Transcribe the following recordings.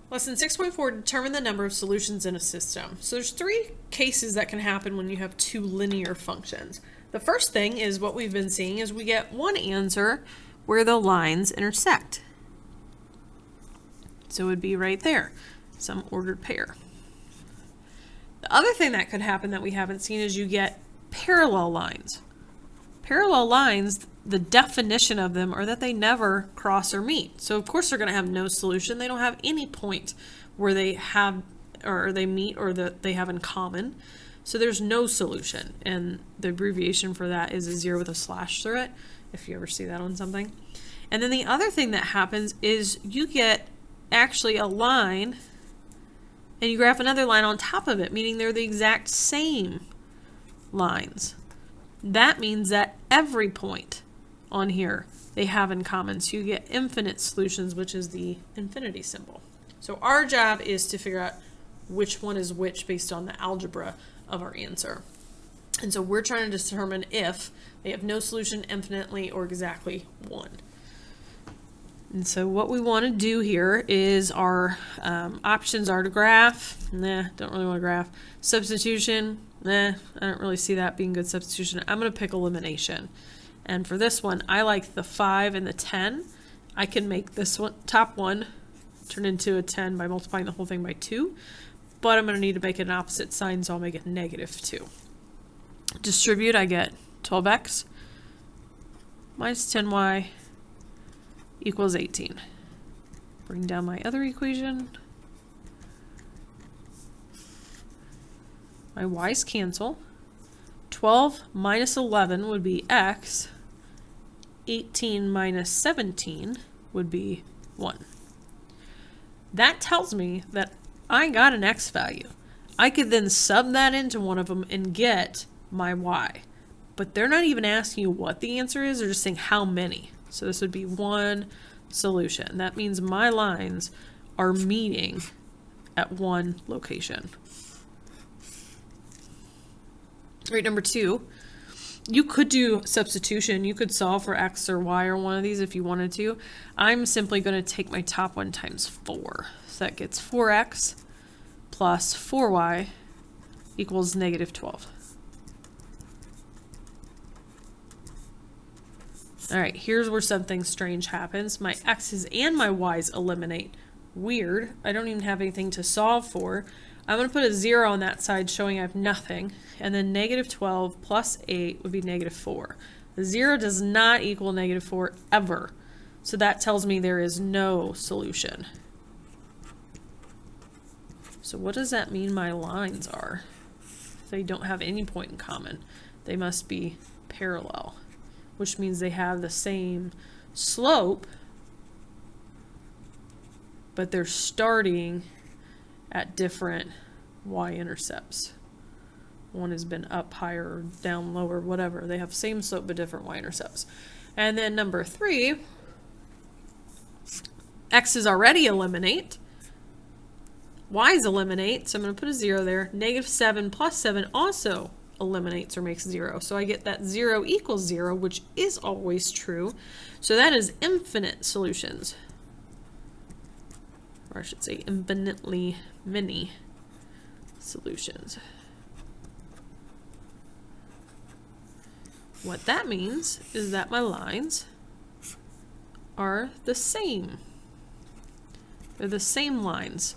Lesson 6.4, determine the number of solutions in a system. So there's three cases that can happen when you have two linear functions. The first thing is what we've been seeing is we get one answer where the lines intersect. So it would be right there, some ordered pair. The other thing that could happen that we haven't seen is you get parallel lines. Parallel lines, the definition of them are that they never cross or meet. So of course they're going to have no solution. They don't have any point where they have or they meet or that they have in common. So there's no solution. And the abbreviation for that is a 0 with a slash through it, if you ever see that on something. And then the other thing that happens is you get actually a line and you graph another line on top of it, meaning they're the exact same lines. That means that every point on here they have in common. So you get infinite solutions, which is the infinity symbol. So our job is to figure out which one is which based on the algebra of our answer. And so we're trying to determine if they have no solution, infinitely, or exactly one. And so what we want to do here is our options are to graph. Nah, don't really want to graph. Substitution. Nah, I don't really see that being good substitution. I'm going to pick elimination. And for this one, I like the 5 and the 10. I can make this one, top one, turn into a 10 by multiplying the whole thing by 2. But I'm going to need to make it an opposite sign, so I'll make it -2. Distribute, I get 12x minus 10y equals 18. Bring down my other equation. My y's cancel. 12 minus 11 would be x. 18 minus 17 would be 1. That tells me that I got an x value. I could then sub that into one of them and get my y. But they're not even asking you what the answer is, they're just saying how many. So this would be one solution. That means my lines are meeting at one location. Right, number 2, you could do substitution. You could solve for x or y or one of these if you wanted to. I'm simply going to take my top one times 4. So that gets 4x plus 4y equals -12. All right, here's where something strange happens. My x's and my y's eliminate. Weird. I don't even have anything to solve for. I'm going to put a 0 on that side showing I have nothing. And then -12 plus 8 would be -4. The 0 does not equal -4 ever. So that tells me there is no solution. So what does that mean my lines are? They don't have any point in common. They must be parallel, which means they have the same slope, but they're starting at different y-intercepts. One has been up higher or down lower, whatever. They have same slope but different y-intercepts. And then number 3, x's already eliminate. Y's eliminate, so I'm going to put a 0 there. -7 plus 7 also eliminates or makes 0. So I get that 0 equals 0, which is always true. So that is infinite solutions. Or I should say infinitely many solutions. What that means is that my lines are the same. They're the same lines.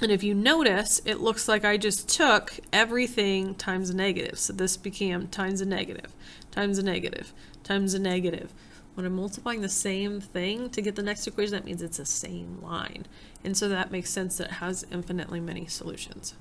And if you notice, it looks like I just took everything times a negative. So this became times a negative, times a negative, times a negative. When I'm multiplying the same thing to get the next equation, that means it's the same line. And so that makes sense that it has infinitely many solutions.